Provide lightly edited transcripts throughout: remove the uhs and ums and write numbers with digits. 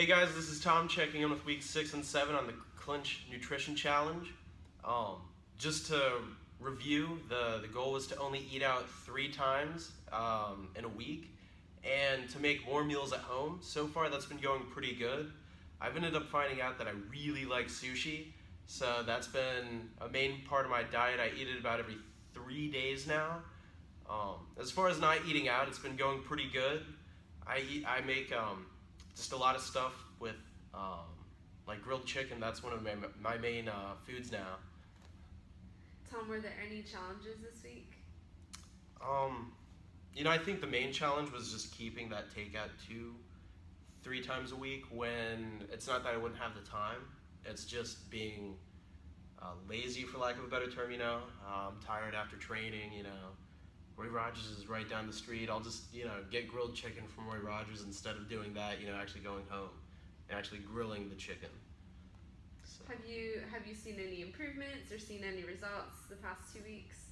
Hey guys, this is Tom checking in with week 6 and 7 on the Clinch Nutrition Challenge. Just to review, the goal was to only eat out 3 times in a week and to make more meals at home. So far that's been going pretty good. I've ended up finding out that I really like sushi, so that's been a main part of my diet. I eat it about every 3 days now. As far as not eating out, it's been going pretty good. I make just a lot of stuff with like grilled chicken. That's one of my main foods now. Tom, were there any challenges this week? I think the main challenge was just keeping that takeout 2-3 times a week when it's not that I wouldn't have the time. It's just being lazy, for lack of a better term, I'm tired after training, Roy Rogers is right down the street. I'll just, get grilled chicken from Roy Rogers instead of doing that, actually going home and actually grilling the chicken. So. Have you seen any improvements or seen any results the past 2 weeks?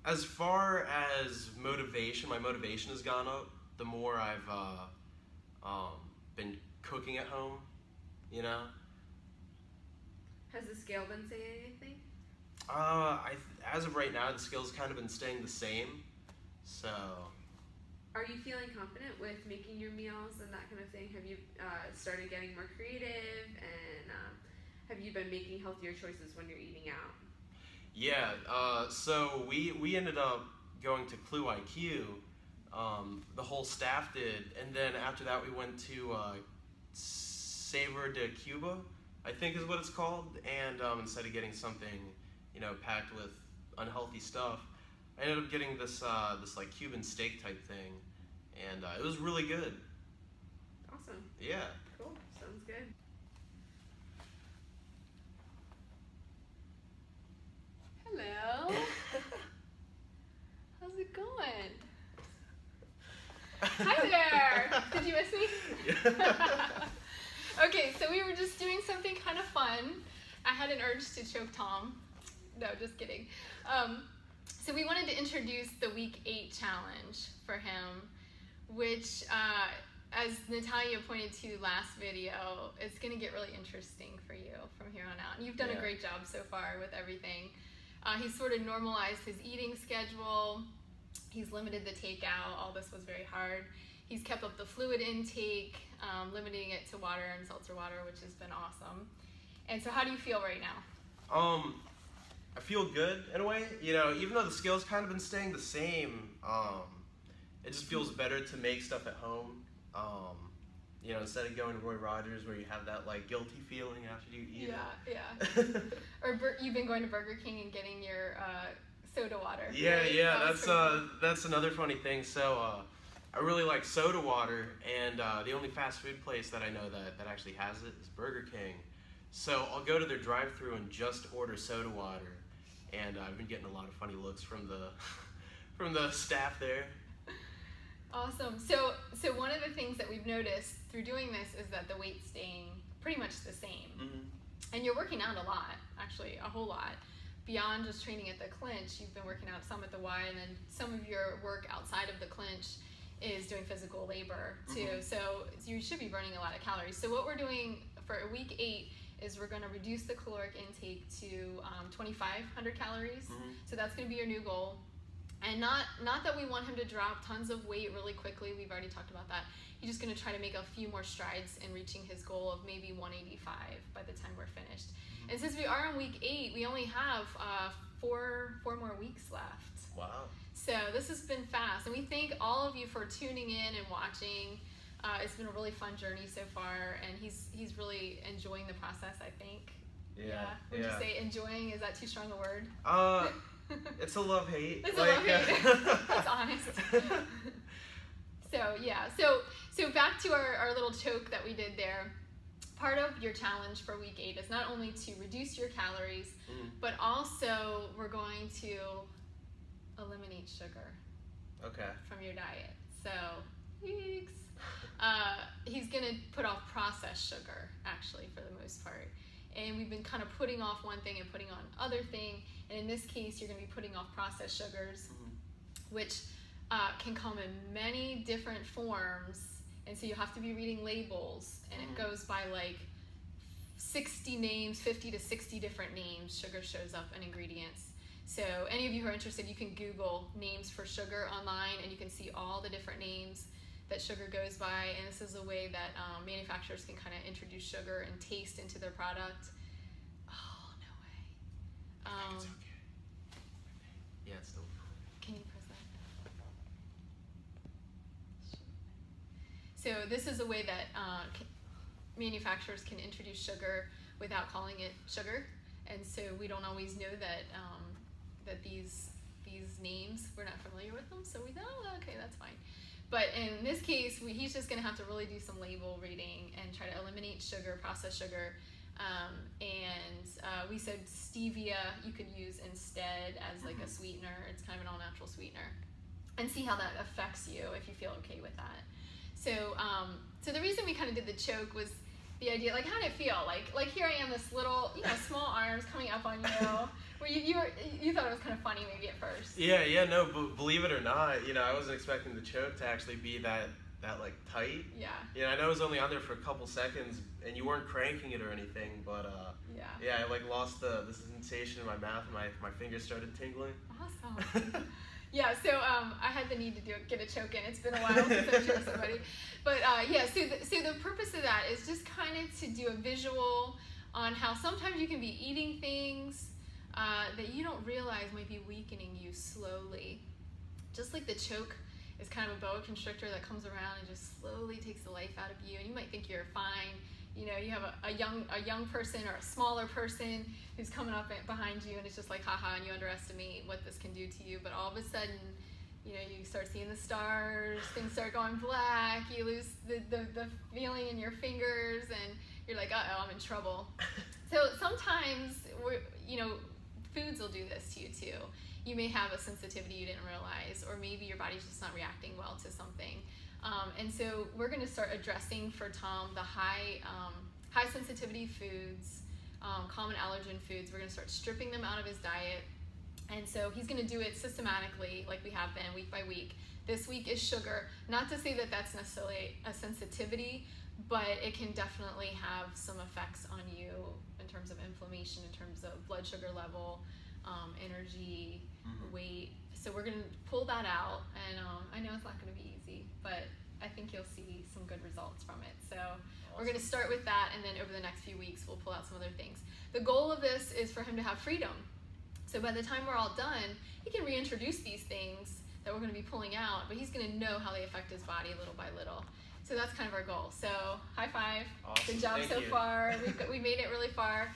As far as motivation, my motivation has gone up the more I've been cooking at home, Has the scale been saying anything? As of right now, the scale's kind of been staying the same, so. Are you feeling confident with making your meals and that kind of thing? Have you started getting more creative, and have you been making healthier choices when you're eating out? Yeah, so we ended up going to Clue IQ, the whole staff did, and then after that we went to Savor de Cuba, I think is what it's called, and instead of getting something, packed with unhealthy stuff, I ended up getting this like Cuban steak type thing, and it was really good. Awesome. Yeah. Cool. Sounds good. Hello. How's it going? Hi there. Did you miss me? Yeah. Okay, so we were just doing something kind of fun. I had an urge to choke Tom. No, just kidding. So we wanted to introduce the week 8 challenge for him, which, as Natalia pointed to last video, it's going to get really interesting for you from here on out. And you've done a great job so far with everything. He's sort of normalized his eating schedule. He's limited the takeout. All this was very hard. He's kept up the fluid intake, limiting it to water and seltzer water, which has been awesome. And so how do you feel right now? I feel good in a way, even though the scale's kind of been staying the same, it just feels better to make stuff at home, instead of going to Roy Rogers where you have that like guilty feeling after you eat it. Yeah. Or you've been going to Burger King and getting your soda water. Yeah, right? yeah, that's another funny thing. So I really like soda water, and the only fast food place that I know that actually has it is Burger King. So I'll go to their drive-thru and just order soda water, and I've been getting a lot of funny looks from the from the staff there. Awesome. So one of the things that we've noticed through doing this is that the weight's staying pretty much the same. Mm-hmm. And you're working out a lot, actually, a whole lot. Beyond just training at the Clinch, you've been working out some at the Y, and then some of your work outside of the Clinch is doing physical labor too. Mm-hmm. So you should be burning a lot of calories. So what we're doing for week 8 is we're going to reduce the caloric intake to 2,500 calories. Mm-hmm. So that's going to be your new goal. And not that we want him to drop tons of weight really quickly. We've already talked about that. He's just going to try to make a few more strides in reaching his goal of maybe 185 by the time we're finished. Mm-hmm. And since we are on week 8, we only have 4 more weeks left. Wow. So this has been fast. And we thank all of you for tuning in and watching. It's been a really fun journey so far, and he's really enjoying the process, I think. Yeah. Would you say enjoying? Is that too strong a word? It's a love-hate. It's a love-hate. That's honest. So back to our little choke that we did there. Part of your challenge for week 8 is not only to reduce your calories, but also we're going to eliminate sugar from your diet. So, yikes. He's going to put off processed sugar, actually, for the most part. And we've been kind of putting off one thing and putting on other thing. And in this case, you're going to be putting off processed sugars, which can come in many different forms And so you have to be reading labels, and it goes by like 60 names, 50 to 60 different names. Sugar shows up in ingredients. So any of you who are interested, you can Google names for sugar online, and you can see all the different names that sugar goes by. And this is a way that manufacturers can kind of introduce sugar and taste into their product. Oh, no way. It's okay. Yeah, it's still. Can you press that? So this is a way that manufacturers can introduce sugar without calling it sugar. And so we don't always know that that these names, we're not familiar with them, so we thought, oh, okay, that's fine. But in this case, he's just going to have to really do some label reading and try to eliminate sugar, processed sugar. We said stevia you could use instead as like a sweetener. It's kind of an all-natural sweetener. And see how that affects you if you feel okay with that. So so the reason we kind of did the choke was the idea, like, how did it feel? Like here I am, this little, small arms coming up on you. Where you thought it was kind of funny maybe at first. Yeah, no, but believe it or not, I wasn't expecting the choke to actually be that like tight. Yeah. I know it was only on there for a couple seconds, and you weren't cranking it or anything, but yeah, I like lost the sensation in my mouth, and my fingers started tingling. Awesome. Yeah, so I had the need to get a choke in. It's been a while since I've choked somebody. But so the purpose of that is just kind of to do a visual on how sometimes you can be eating things that you don't realize might be weakening you slowly. Just like the choke is kind of a boa constrictor that comes around and just slowly takes the life out of you. And you might think you're fine. You have a young person or a smaller person who's coming up behind you, and it's just like, haha, and you underestimate what this can do to you. But all of a sudden, you start seeing the stars, things start going black, you lose the feeling in your fingers, and you're like, uh-oh, I'm in trouble. So sometimes, foods will do this to you too. You may have a sensitivity you didn't realize, or maybe your body's just not reacting well to something. And so we're going to start addressing for Tom the high sensitivity foods, common allergen foods. We're going to start stripping them out of his diet. And so he's going to do it systematically, like we have been, week by week. This week is sugar. Not to say that that's necessarily a sensitivity, but it can definitely have some effects on you in terms of inflammation, in terms of blood sugar level, energy, weight. So we're going to pull that out, and I know it's not going to be easy, but I think you'll see some good results from it. So we're going to start with that, and then over the next few weeks, we'll pull out some other things. The goal of this is for him to have freedom. So by the time we're all done, he can reintroduce these things that we're going to be pulling out, but he's going to know how they affect his body little by little. So that's kind of our goal. So high five. Awesome. Good job Thank so you. far. We made it really far.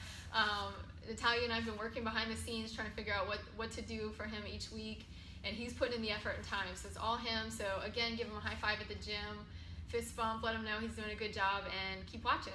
Natalia and I have been working behind the scenes trying to figure out what to do for him each week. And he's putting in the effort and time, so it's all him. So again, give him a high five at the gym, fist bump, let him know he's doing a good job, and keep watching.